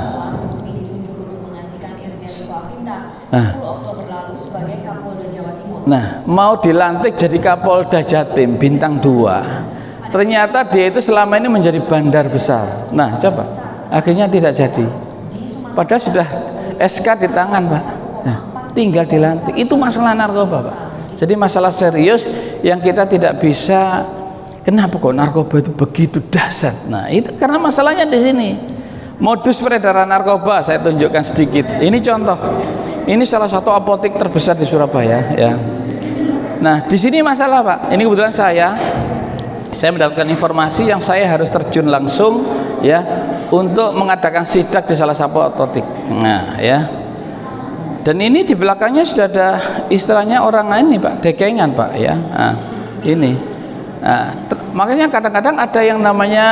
mau dilantik jadi Kapolda Jatim bintang 2. Ternyata dia itu selama ini menjadi bandar besar. Nah coba, akhirnya tidak jadi. Padahal sudah SK di tangan Pak. Nah, tinggal dilantik. Itu masalah narkoba Pak. Jadi masalah serius yang kita tidak bisa. Kenapa kok narkoba itu begitu dahsyat? Nah itu karena masalahnya di sini. Modus peredaran narkoba saya tunjukkan sedikit. Ini contoh. Ini salah satu apotek terbesar di Surabaya ya. Nah di sini masalah Pak. Ini kebetulan saya mendapatkan informasi yang saya harus terjun langsung ya untuk mengadakan sidak di salah satu apotek. Nah ya. Dan ini di belakangnya sudah ada istilahnya orang ini Pak, dekengan Pak ya. Nah, ini. Nah, makanya kadang-kadang ada yang namanya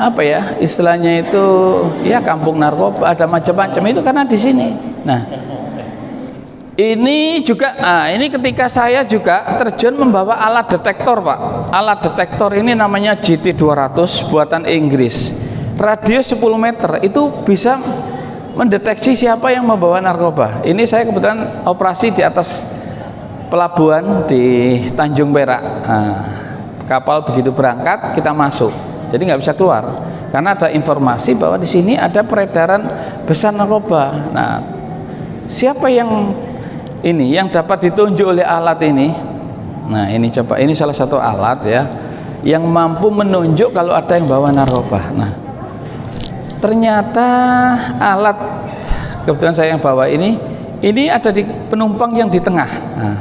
apa ya? Istilahnya itu ya kampung narkoba, ada macam-macam itu karena di sini. Nah, ini juga ini ketika saya juga terjun membawa alat detektor Pak. Alat detektor ini namanya GT200 buatan Inggris. Radius 10 meter itu bisa mendeteksi siapa yang membawa narkoba. Ini saya kebetulan operasi di atas pelabuhan di Tanjung Perak. Nah, kapal begitu berangkat kita masuk, jadi nggak bisa keluar karena ada informasi bahwa di sini ada peredaran besar narkoba. Nah, siapa yang ini yang dapat ditunjuk oleh alat ini? Nah, ini coba, ini salah satu alat ya yang mampu menunjuk kalau ada yang bawa narkoba. Nah, ternyata alat kebetulan saya yang bawa ini ada di penumpang yang di tengah, nah,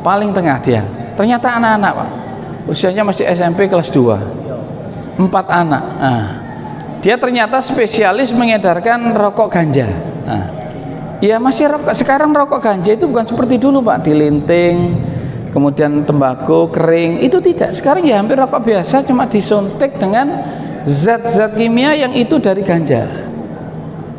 paling tengah dia. Ternyata anak-anak Pak, usianya masih SMP kelas 2, 4 anak. Nah, dia ternyata spesialis mengedarkan rokok ganja. Nah, ya masih rokok. Sekarang rokok ganja itu bukan seperti dulu Pak, dilinting, kemudian tembakau kering, itu tidak. Sekarang ya hampir rokok biasa, cuma disuntik dengan zat-zat kimia yang itu dari ganja.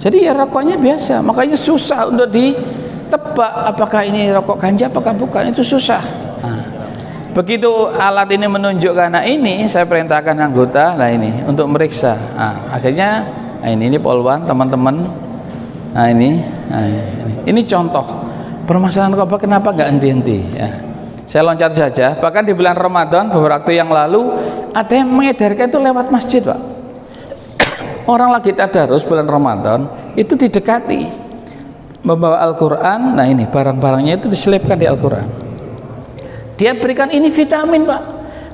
Jadi ya rokoknya biasa, makanya susah untuk ditebak apakah ini rokok ganja apakah bukan, itu susah. Nah, begitu alat ini menunjukkan, nah ini saya perintahkan anggota, nah ini untuk meriksa. Nah, akhirnya nah ini poluan teman-teman. Nah ini contoh permasalahan narkoba kenapa nggak henti-henti ya. Saya loncat saja, bahkan di bulan Ramadan beberapa waktu yang lalu ada yang mengedarkan itu lewat masjid, Pak. Orang lagi tadarus bulan Ramadan itu didekati membawa Al-Quran. Nah ini barang-barangnya itu diselipkan di Al-Quran. Dia berikan ini vitamin, Pak.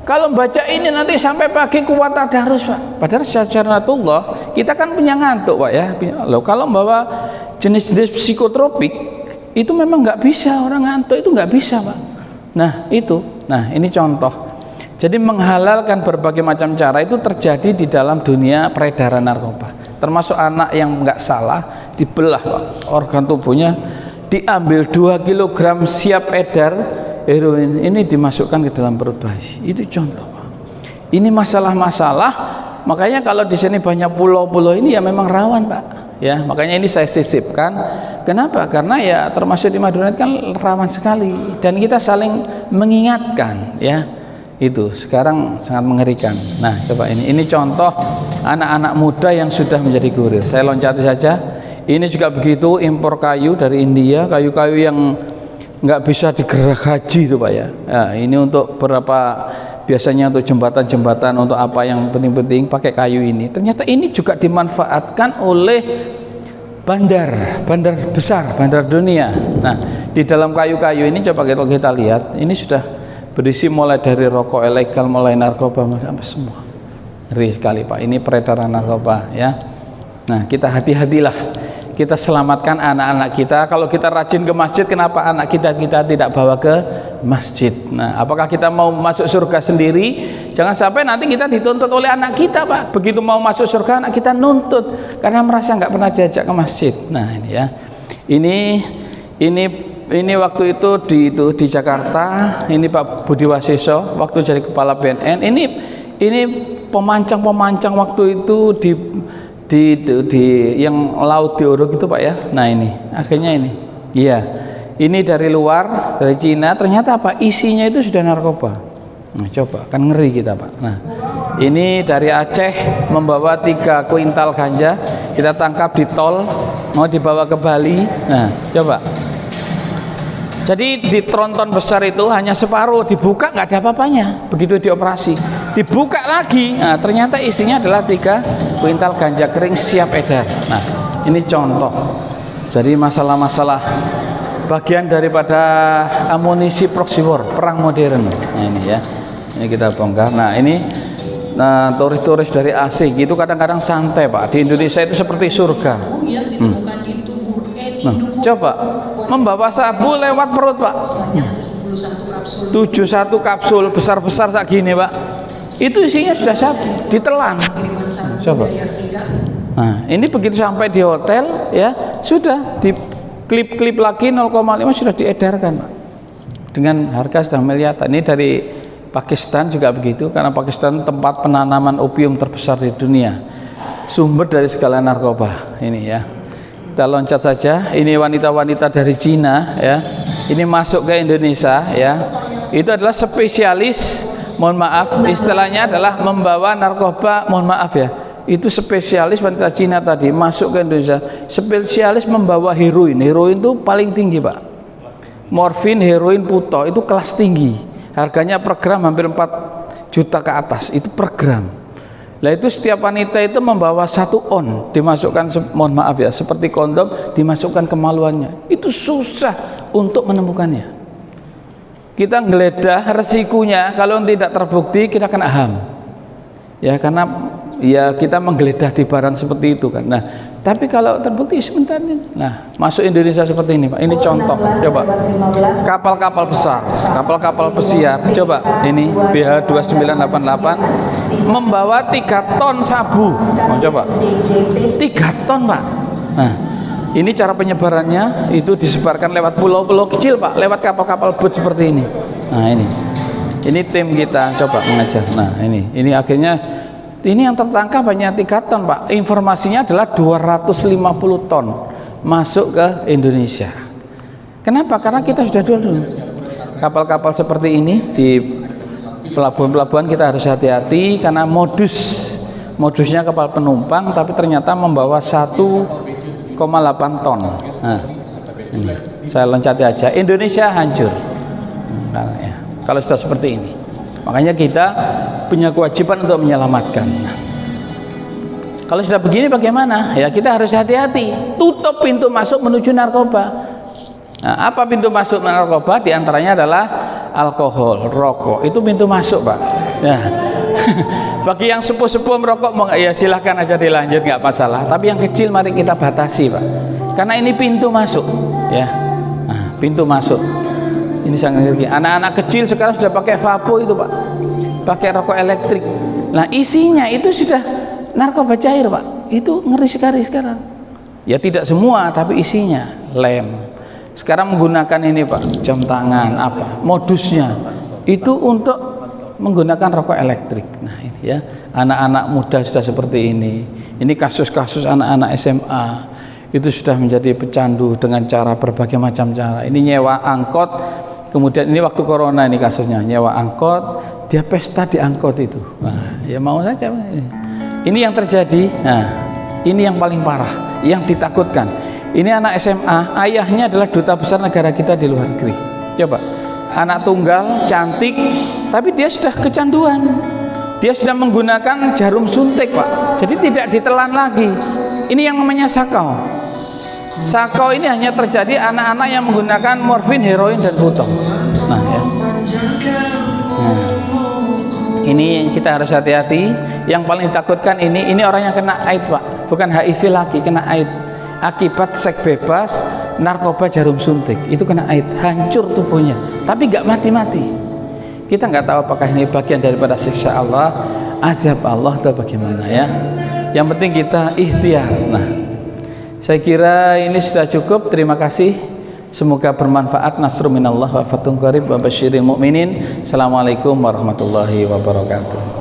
Kalau baca ini nanti sampai pagi kuat tadarus, Pak. Padahal secara natullah kita kan punya ngantuk, Pak ya. Loh, kalau membawa jenis-jenis psikotropik itu memang nggak bisa, orang ngantuk itu nggak bisa, Pak. Nah itu, nah ini contoh. Jadi menghalalkan berbagai macam cara itu terjadi di dalam dunia peredaran narkoba. Termasuk anak yang nggak salah dibelah, Pak. Organ tubuhnya diambil 2 kg siap edar heroin, ini dimasukkan ke dalam perut bayi. Itu contoh, Pak. Ini masalah-masalah. Makanya kalau di sini banyak pulau-pulau ini ya memang rawan, Pak. Ya, makanya ini saya sisipkan. Kenapa? Karena ya termasuk di Madinah kan rawan sekali dan kita saling mengingatkan ya. Itu sekarang sangat mengerikan. Nah, coba ini contoh anak-anak muda yang sudah menjadi kurir. Saya loncati saja. Ini juga begitu, impor kayu dari India, kayu-kayu yang nggak bisa digerak haji itu, Pak ya. Nah, ini untuk berapa biasanya untuk jembatan-jembatan, untuk apa yang penting-penting pakai kayu ini. Ternyata ini juga dimanfaatkan oleh bandar besar, bandar dunia. Nah, di dalam kayu-kayu ini coba kita lihat, ini sudah berisi mulai dari rokok ilegal, mulai narkoba, sampai semua. Ngeri sekali, Pak. Ini peredaran narkoba ya. Nah, kita hati-hatilah. Kita selamatkan anak-anak kita. Kalau kita rajin ke masjid, kenapa anak kita tidak bawa ke masjid? Nah, apakah kita mau masuk surga sendiri? Jangan sampai nanti kita dituntut oleh anak kita, Pak. Begitu mau masuk surga, anak kita nuntut karena merasa nggak pernah diajak ke masjid. Nah, ini ya. Ini waktu itu di Jakarta. Ini Pak Budi Wasiso waktu jadi kepala BNN. Ini pemancang waktu itu di yang laut di Orok itu, Pak ya. Nah ini akhirnya ini iya, ini dari luar, dari Cina, ternyata apa, isinya itu sudah narkoba. Nah coba, kan ngeri kita, Pak. Nah ini dari Aceh membawa 3 kuintal ganja, kita tangkap di tol, mau dibawa ke Bali. Nah coba, jadi di tronton besar itu hanya separuh, dibuka nggak ada apa-apanya. Begitu dioperasi, dibuka lagi, nah ternyata isinya adalah 3 kuintal ganja kering siap edar. Nah ini contoh. Jadi masalah-masalah bagian daripada amunisi proxy war, perang modern. Nah ini ya, ini kita bongkar. Nah ini turis-turis dari asing itu kadang-kadang santai, Pak. Di Indonesia itu seperti surga. Nah, coba membawa sabu lewat perut, Pak. 71 kapsul besar-besar kayak gini, Pak. Itu isinya sudah sabu, ditelan. Coba. Nah, ini begitu sampai di hotel ya, sudah di klip-klip lagi 0,5 sudah diedarkan, Pak. Dengan harga sudah miliaran. Ini dari Pakistan juga begitu, karena Pakistan tempat penanaman opium terbesar di dunia. Sumber dari segala narkoba. Ini ya. Kita loncat saja. Ini wanita-wanita dari Cina ya. Ini masuk ke Indonesia ya. Itu adalah spesialis, mohon maaf, istilahnya adalah membawa narkoba, mohon maaf ya. Itu spesialis wanita Cina tadi masuk ke Indonesia, spesialis membawa heroin. Heroin itu paling tinggi, Pak. Morfin, heroin, puto itu kelas tinggi. Harganya per gram hampir 4 juta ke atas, itu per gram. Nah itu setiap wanita itu membawa 1 on, dimasukkan, mohon maaf ya, seperti kondom, dimasukkan kemaluannya. Itu susah untuk menemukannya. Kita ngeledah resikonya, kalau tidak terbukti kita kena HAM. Ya karena ya kita menggeledah di barang seperti itu kan. Nah, tapi kalau terbukti sebentar ini. Nah, masuk Indonesia seperti ini, Pak. Ini contoh. Coba. Kapal-kapal besar, kapal-kapal pesiar. Coba ini BH 2988 membawa 3 ton sabu. Mau coba. 3 ton, Pak. Nah, ini cara penyebarannya itu disebarkan lewat pulau-pulau kecil, Pak, lewat kapal-kapal boat seperti ini. Nah ini tim kita coba mengejar. Nah ini akhirnya ini yang tertangkap hanya 3 ton Pak. Informasinya adalah 250 ton masuk ke Indonesia. Kenapa? Karena kita sudah dulu kapal-kapal seperti ini di pelabuhan-pelabuhan kita harus hati-hati karena modusnya kapal penumpang tapi ternyata membawa 1,8 ton. Nah, ini saya loncati aja, Indonesia hancur. Nah, ya, kalau sudah seperti ini, makanya kita punya kewajiban untuk menyelamatkan. Nah, kalau sudah begini bagaimana? Ya kita harus hati-hati, tutup pintu masuk menuju narkoba. Nah, apa pintu masuk narkoba? Di antaranya adalah alkohol, rokok. Itu pintu masuk, Pak. Ya. Bagi yang sepuh-sepuh merokok, ya silahkan aja dilanjut, nggak masalah. Tapi yang kecil mari kita batasi, Pak. Karena ini pintu masuk, ya. Nah, pintu masuk. Ini sangat ngeri. Anak-anak kecil sekarang sudah pakai vapo itu, Pak. Pakai rokok elektrik. Nah, isinya itu sudah narkoba cair, Pak. Itu ngeri sekali sekarang. Ya tidak semua, tapi isinya lem. Sekarang menggunakan ini Pak, jam tangan apa modusnya itu untuk menggunakan rokok elektrik. Nah ini ya, anak-anak muda sudah seperti ini. Ini kasus-kasus anak-anak SMA itu sudah menjadi pecandu dengan cara berbagai macam cara. Ini nyewa angkot, kemudian ini waktu corona ini kasusnya, nyewa angkot, dia pesta di angkot itu. Nah ya mau saja ini yang terjadi. Nah ini yang paling parah, yang ditakutkan. Ini anak SMA, ayahnya adalah duta besar negara kita di luar negeri. Coba, anak tunggal, cantik, tapi dia sudah kecanduan. Dia sudah menggunakan jarum suntik, Pak. Jadi tidak ditelan lagi. Ini yang namanya sakau. Sakau ini hanya terjadi anak-anak yang menggunakan morfin, heroin, dan butong. Nah, ya. Nah, ini kita harus hati-hati. Yang paling ditakutkan ini orang yang kena AIDS, Pak. Bukan HIV lagi, kena AIDS. Akibat seks bebas, narkoba, jarum suntik, itu kena AIDS, hancur tubuhnya, tapi nggak mati-mati. Kita nggak tahu apakah ini bagian daripada siksa Allah, azab Allah atau bagaimana ya. Yang penting kita ikhtiar. Nah, saya kira ini sudah cukup. Terima kasih. Semoga bermanfaat. Nasrun minallah wa fathun qarib wa basyiril mu'minin. Assalamualaikum warahmatullahi wabarakatuh.